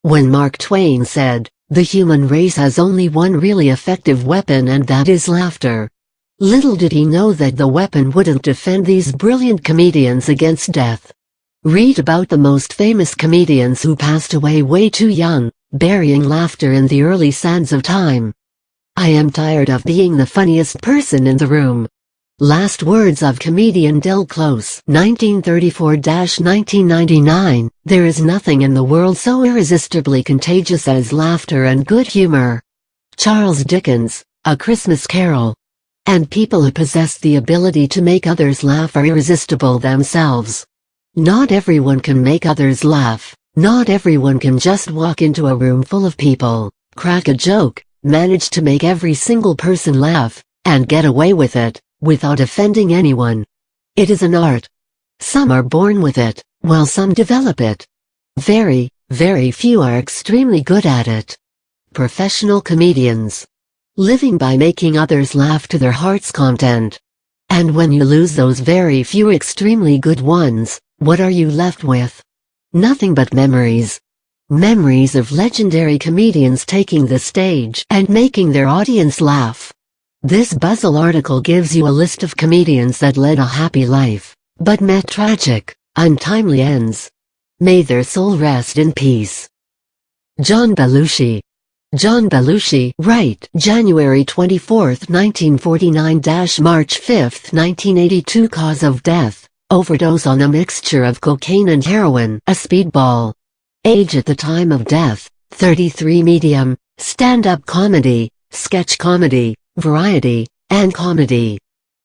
When Mark Twain said, "The human race has only one really effective weapon, and that is laughter." Little did he know that the weapon wouldn't defend these brilliant comedians against death. Read about the most famous comedians who passed away way too young, burying laughter in the early sands of time. "I am tired of being the funniest person in the room." Last words of comedian Del Close, 1934–1999. There is nothing in the world so irresistibly contagious as laughter and good humor. Charles Dickens, A Christmas Carol. And people who possess the ability to make others laugh are irresistible themselves. Not everyone can make others laugh. Not everyone can just walk into a room full of people, crack a joke, manage to make every single person laugh, and get away with it, without offending anyone. It is an art. Some are born with it, while some develop it. Very, very few are extremely good at it. Professional comedians. Living by making others laugh to their heart's content. And when you lose those very few extremely good ones, what are you left with? Nothing but memories. Memories of legendary comedians taking the stage and making their audience laugh. This Buzzle article gives you a list of comedians that led a happy life, but met tragic, untimely ends. May their soul rest in peace. John Belushi. John Belushi, right, January 24, 1949–March 5, 1982. Cause of death, overdose on a mixture of cocaine and heroin, a speedball. Age at the time of death, 33. Medium, stand-up comedy, sketch comedy, variety, and comedy.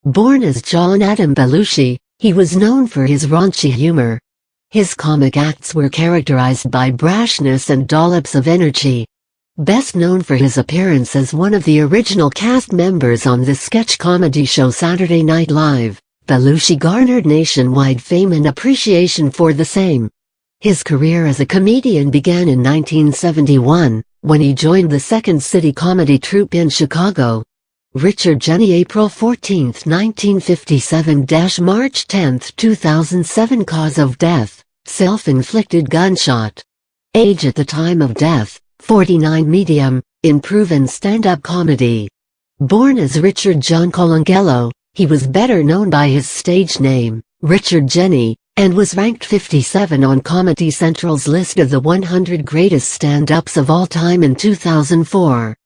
Born as John Adam Belushi, he was known for his raunchy humor. His comic acts were characterized by brashness and dollops of energy. Best known for his appearance as one of the original cast members on the sketch comedy show Saturday Night Live, Belushi garnered nationwide fame and appreciation for the same. His career as a comedian began in 1971, when he joined the Second City comedy troupe in Chicago. Richard Jeni, April 14, 1957–March 10, 2007. Cause of death, self-inflicted gunshot. Age at the time of death, 49. Medium, in proven stand-up comedy. Born as Richard John Colangelo, he was better known by his stage name, Richard Jeni, and was ranked 57 on Comedy Central's list of the 100 greatest stand-ups of all time in 2004.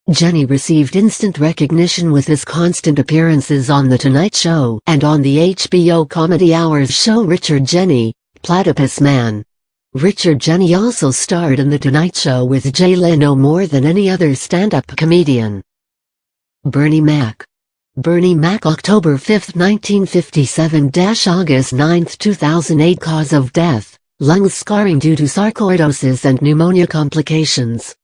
Jeni received instant recognition with his constant appearances on The Tonight Show and on the HBO Comedy Hours show Richard Jeni, Platypus Man. Richard Jeni also starred in The Tonight Show with Jay Leno more than any other stand-up comedian. Bernie Mac. Bernie Mac, October 5, 1957–August 9, 2008. Cause of death, lung scarring due to sarcoidosis and pneumonia complications.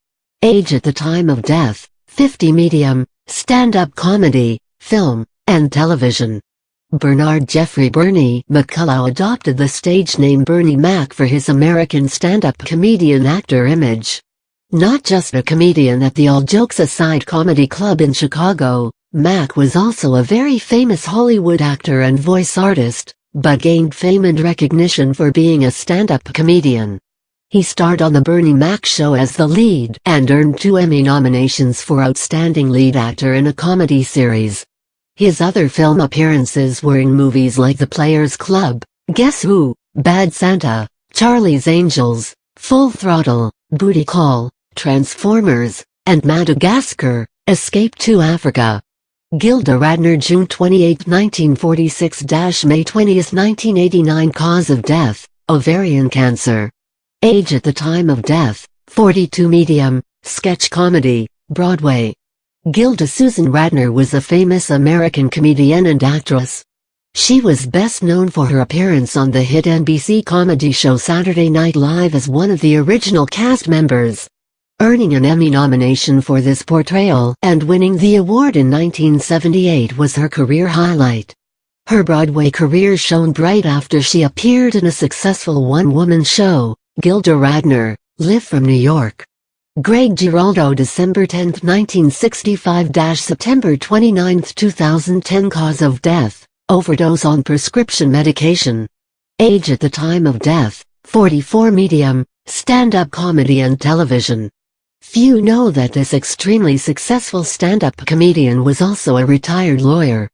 Age at the time of death, 50. Medium, stand-up comedy, film, and television. Bernard Jeffrey Bernie McCullough adopted the stage name Bernie Mac for his American stand-up comedian actor image. Not just a comedian at the All Jokes Aside Comedy Club in Chicago, Mac was also a very famous Hollywood actor and voice artist, but gained fame and recognition for being a stand-up comedian. He starred on The Bernie Mac Show as the lead and earned 2 Emmy nominations for Outstanding Lead Actor in a Comedy Series. His other film appearances were in movies like The Players Club, Guess Who, Bad Santa, Charlie's Angels, Full Throttle, Booty Call, Transformers, and Madagascar, Escape to Africa. Gilda Radner, June 28, 1946–May 20, 1989. Cause of death, ovarian cancer. Age at the time of death, 42. Medium, sketch comedy, Broadway. Gilda Susan Radner was a famous American comedian and actress. She was best known for her appearance on the hit NBC comedy show Saturday Night Live as one of the original cast members. Earning an Emmy nomination for this portrayal and winning the award in 1978 was her career highlight. Her Broadway career shone bright after she appeared in a successful one-woman show, Gilda Radner, Live from New York. Greg Giraldo, December 10, 1965–September 29, 2010. Cause of death, overdose on prescription medication. Age at the time of death, 44. Medium, stand-up comedy and television. Few know that this extremely successful stand-up comedian was also a retired lawyer.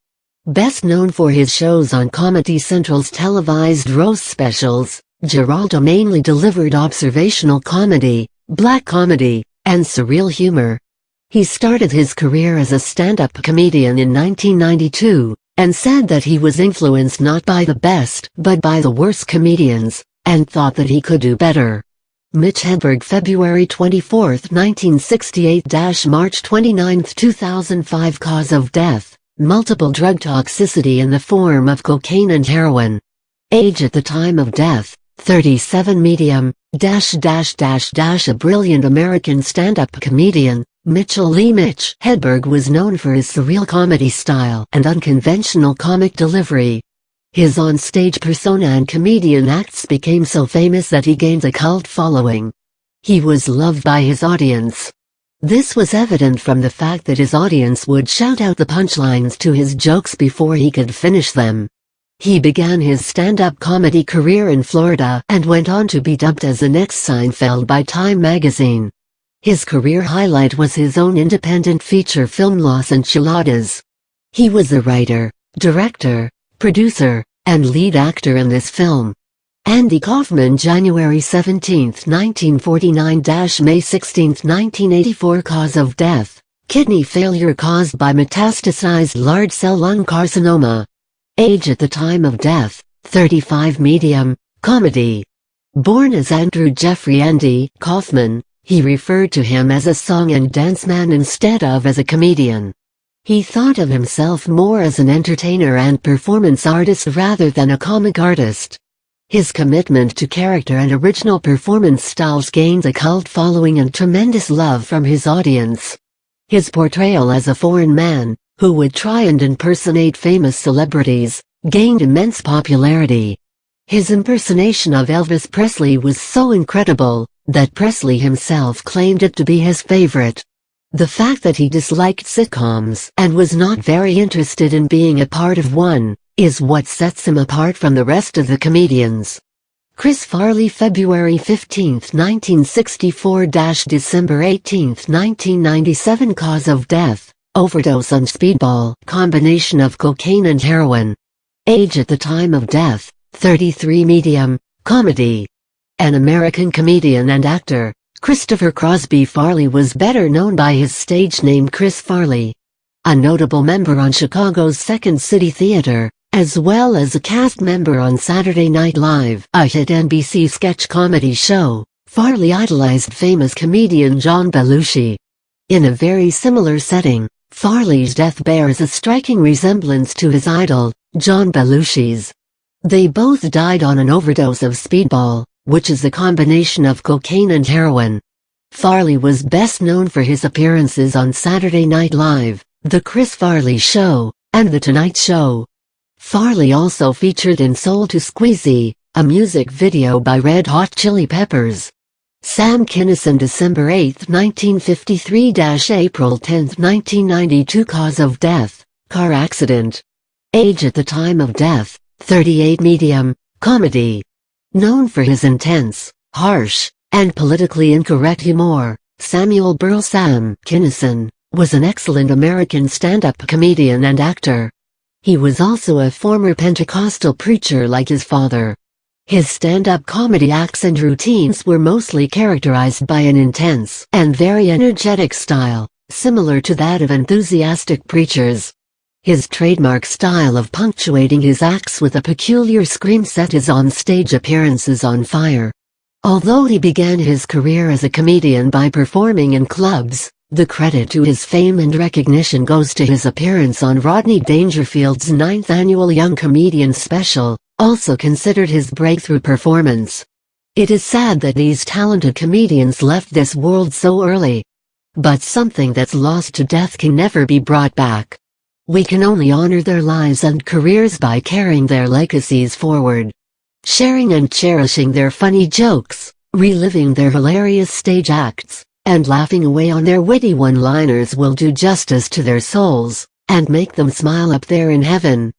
Best known for his shows on Comedy Central's televised roast specials, Geraldo mainly delivered observational comedy, black comedy, and surreal humor. He started his career as a stand-up comedian in 1992, and said that he was influenced not by the best but by the worst comedians, and thought that he could do better. Mitch Hedberg, February 24, 1968 – March 29, 2005. Cause of death: multiple drug toxicity in the form of cocaine and heroin. Age at the time of death: 37. Medium, a brilliant American stand-up comedian, Mitchell Lee Mitch Hedberg was known for his surreal comedy style and unconventional comic delivery. His on-stage persona and comedian acts became so famous that he gained a cult following. He was loved by his audience. This was evident from the fact that his audience would shout out the punchlines to his jokes before he could finish them. He began his stand-up comedy career in Florida and went on to be dubbed as the next Seinfeld by Time magazine. His career highlight was his own independent feature film Los Enchiladas. He was the writer, director, producer, and lead actor in this film. Andy Kaufman, January 17, 1949 – May 16, 1984. Cause of death: kidney failure caused by metastasized large cell lung carcinoma. Age at the time of death: 35. Medium, comedy. Born as Andrew Jeffrey Andy Kaufman, he referred to him as a song and dance man instead of as a comedian. He thought of himself more as an entertainer and performance artist rather than a comic artist. His commitment to character and original performance styles gained a cult following and tremendous love from his audience. His portrayal as a foreign man, who would try and impersonate famous celebrities, gained immense popularity. His impersonation of Elvis Presley was so incredible that Presley himself claimed it to be his favorite. The fact that he disliked sitcoms and was not very interested in being a part of one is what sets him apart from the rest of the comedians. Chris Farley, February 15, 1964 – December 18, 1997. Cause of death: overdose on speedball, combination of cocaine and heroin. Age at the time of death: 33. Medium, comedy. An American comedian and actor, Christopher Crosby Farley was better known by his stage name Chris Farley. A notable member on Chicago's Second City Theater, as well as a cast member on Saturday Night Live, a hit NBC sketch comedy show, Farley idolized famous comedian John Belushi. In a very similar setting, Farley's death bears a striking resemblance to his idol, John Belushi's. They both died on an overdose of speedball, which is a combination of cocaine and heroin. Farley was best known for his appearances on Saturday Night Live, The Chris Farley Show, and The Tonight Show. Farley also featured in Soul to Squeezy, a music video by Red Hot Chili Peppers. Sam Kinison, December 8, 1953 – April 10, 1992. Cause of death: car accident. Age at the time of death: 38. Medium, comedy. Known for his intense, harsh, and politically incorrect humor, Samuel Burl Sam Kinison was an excellent American stand-up comedian and actor. He was also a former Pentecostal preacher like his father. His stand-up comedy acts and routines were mostly characterized by an intense and very energetic style, similar to that of enthusiastic preachers. His trademark style of punctuating his acts with a peculiar scream set his on-stage appearances on fire. Although he began his career as a comedian by performing in clubs, the credit to his fame and recognition goes to his appearance on Rodney Dangerfield's 9th annual Young Comedians special, also considered his breakthrough performance. It is sad that these talented comedians left this world so early. But something that's lost to death can never be brought back. We can only honor their lives and careers by carrying their legacies forward. Sharing and cherishing their funny jokes, reliving their hilarious stage acts, and laughing away on their witty one-liners will do justice to their souls, and make them smile up there in heaven.